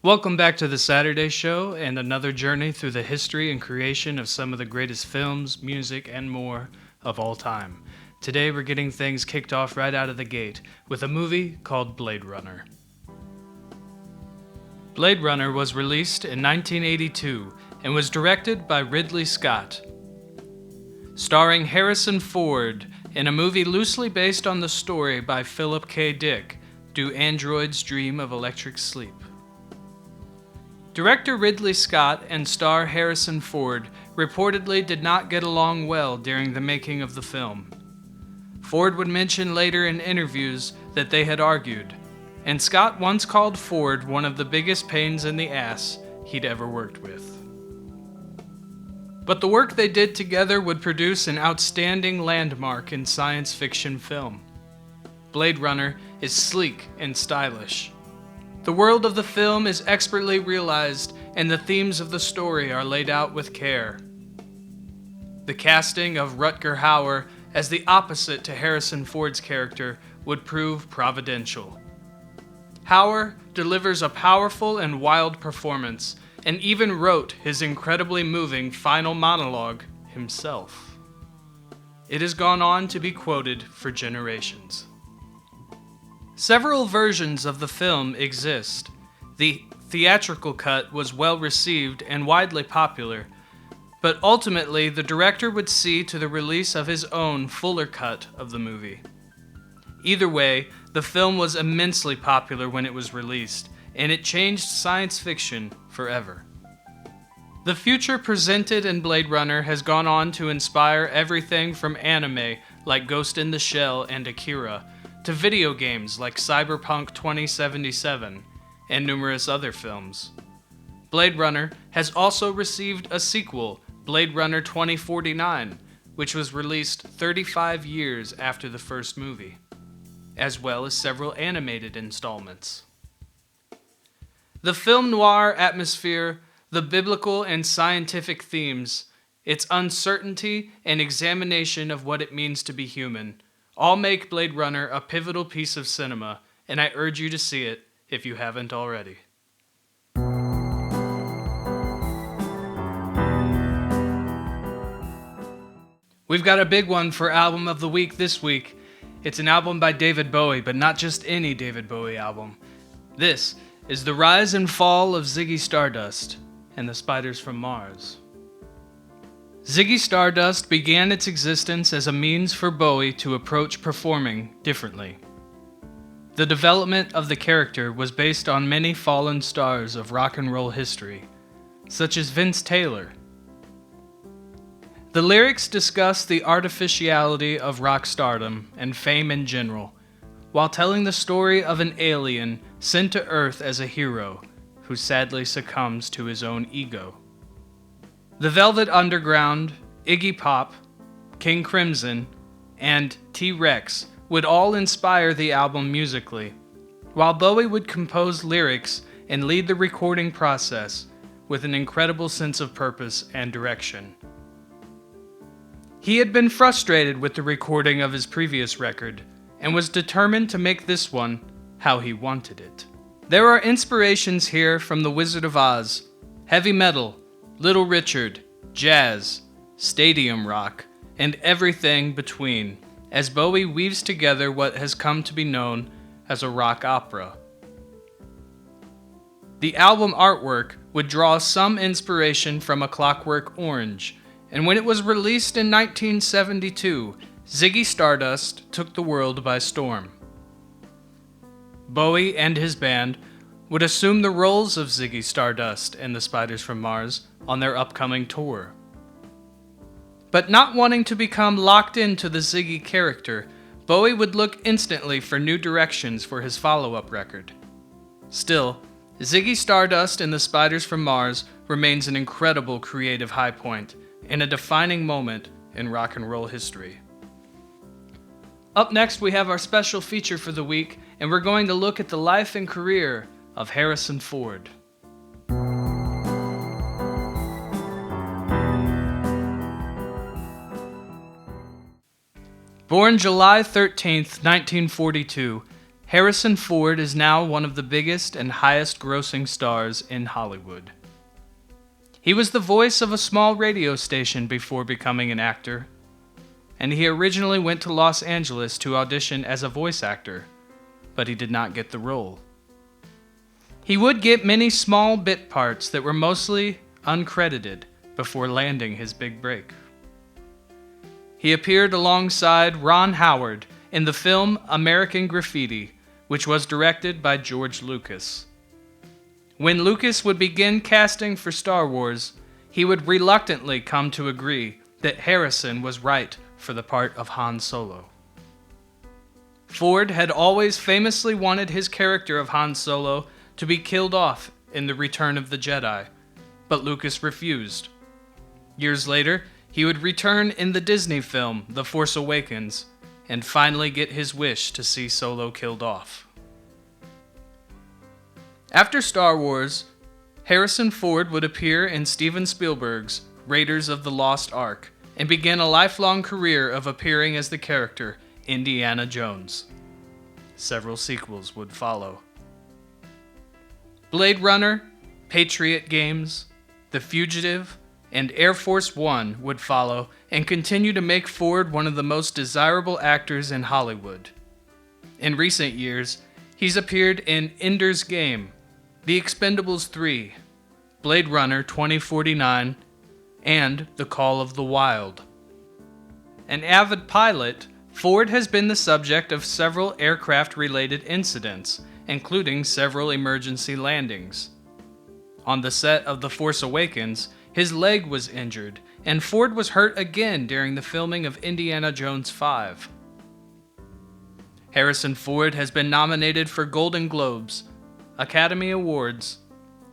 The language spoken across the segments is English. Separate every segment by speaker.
Speaker 1: Welcome back to the Saturday Show and another journey through the history and creation of some of the greatest films, music, and more of all time. Today we're getting things kicked off right out of the gate with a movie called Blade Runner. Blade Runner was released in 1982 and was directed by Ridley Scott. Starring Harrison Ford in a movie loosely based on the story by Philip K. Dick, Do Androids Dream of Electric Sleep? Director Ridley Scott and star Harrison Ford reportedly did not get along well during the making of the film. Ford would mention later in interviews that they had argued, and Scott once called Ford one of the biggest pains in the ass he'd ever worked with. But the work they did together would produce an outstanding landmark in science fiction film. Blade Runner is sleek and stylish. The world of the film is expertly realized, and the themes of the story are laid out with care. The casting of Rutger Hauer as the opposite to Harrison Ford's character would prove providential. Hauer delivers a powerful and wild performance, and even wrote his incredibly moving final monologue himself. It has gone on to be quoted for generations. Several versions of the film exist. The theatrical cut was well received and widely popular, but ultimately the director would see to the release of his own fuller cut of the movie. Either way, the film was immensely popular when it was released, and it changed science fiction forever. The future presented in Blade Runner has gone on to inspire everything from anime like Ghost in the Shell and Akira, to video games like Cyberpunk 2077 and numerous other films. Blade Runner has also received a sequel, Blade Runner 2049, which was released 35 years after the first movie, as well as several animated installments. The film noir atmosphere, the biblical and scientific themes, its uncertainty and examination of what it means to be human, all make Blade Runner a pivotal piece of cinema, and I urge you to see it if you haven't already. We've got a big one for Album of the Week this week. It's an album by David Bowie, but not just any David Bowie album. This is The Rise and Fall of Ziggy Stardust and the Spiders from Mars. Ziggy Stardust began its existence as a means for Bowie to approach performing differently. The development of the character was based on many fallen stars of rock and roll history, such as Vince Taylor. The lyrics discuss the artificiality of rock stardom and fame in general, while telling the story of an alien sent to Earth as a hero who sadly succumbs to his own ego. The Velvet Underground, Iggy Pop, King Crimson, and T-Rex would all inspire the album musically, while Bowie would compose lyrics and lead the recording process with an incredible sense of purpose and direction. He had been frustrated with the recording of his previous record and was determined to make this one how he wanted it. There are inspirations here from The Wizard of Oz, heavy metal, Little Richard, jazz, stadium rock, and everything between, as Bowie weaves together what has come to be known as a rock opera. The album artwork would draw some inspiration from A Clockwork Orange, and when it was released in 1972, Ziggy Stardust took the world by storm. Bowie and his band would assume the roles of Ziggy Stardust and the Spiders from Mars on their upcoming tour. But not wanting to become locked into the Ziggy character, Bowie would look instantly for new directions for his follow-up record. Still, Ziggy Stardust and the Spiders from Mars remains an incredible creative high point and a defining moment in rock and roll history. Up next, we have our special feature for the week, and we're going to look at the life and career of Harrison Ford. Born July 13, 1942, Harrison Ford is now one of the biggest and highest grossing stars in Hollywood. He was the voice of a small radio station before becoming an actor, and he originally went to Los Angeles to audition as a voice actor, but he did not get the role. He would get many small bit parts that were mostly uncredited before landing his big break. He appeared alongside Ron Howard in the film American Graffiti, which was directed by George Lucas. When Lucas would begin casting for Star Wars, he would reluctantly come to agree that Harrison was right for the part of Han Solo. Ford had always famously wanted his character of Han Solo to be killed off in The Return of the Jedi, but Lucas refused. Years later, he would return in the Disney film The Force Awakens and finally get his wish to see Solo killed off. After Star Wars, Harrison Ford would appear in Steven Spielberg's Raiders of the Lost Ark and begin a lifelong career of appearing as the character Indiana Jones. Several sequels would follow. Blade Runner, Patriot Games, The Fugitive, and Air Force One would follow and continue to make Ford one of the most desirable actors in Hollywood. In recent years, he's appeared in Ender's Game, The Expendables 3, Blade Runner 2049, and The Call of the Wild. An avid pilot, Ford has been the subject of several aircraft-related incidents, including several emergency landings. On the set of The Force Awakens, his leg was injured, and Ford was hurt again during the filming of Indiana Jones 5. Harrison Ford has been nominated for Golden Globes, Academy Awards,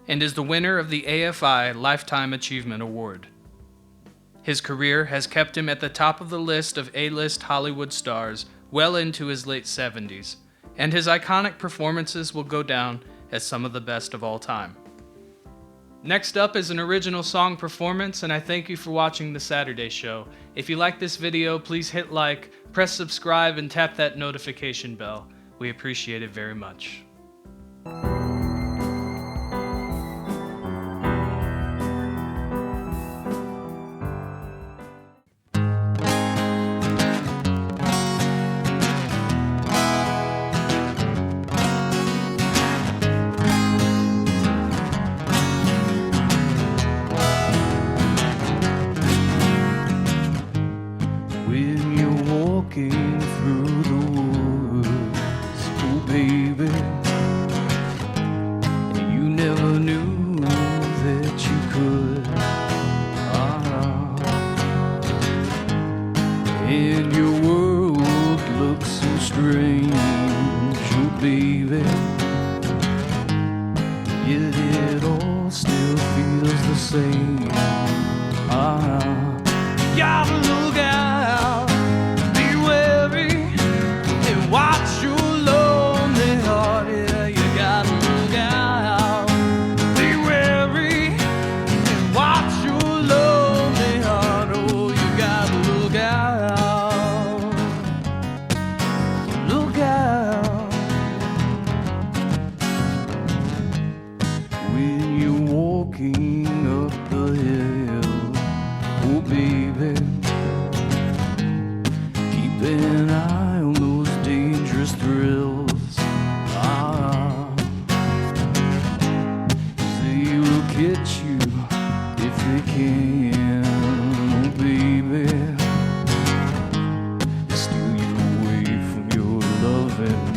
Speaker 1: and is the winner of the AFI Lifetime Achievement Award. His career has kept him at the top of the list of A-list Hollywood stars well into his late 70s, and his iconic performances will go down as some of the best of all time. Next up is an original song performance, and I thank you for watching The Saturday Show. If you like this video, please hit like, press subscribe, and tap that notification bell. We appreciate it very much.
Speaker 2: When you're walking through the woods, oh baby, and you never knew that you could, and your world looks so strange, oh baby, yet it all still feels the same. Gotta look out, be wary, and watch your lonely heart. Yeah, you gotta look out, be wary, and watch your lonely heart. Oh, you gotta look out, look out. When you're walking up the hill, oh baby, keep an eye on those dangerous thrills. They will catch you if they can, oh baby, steal you away from your loving.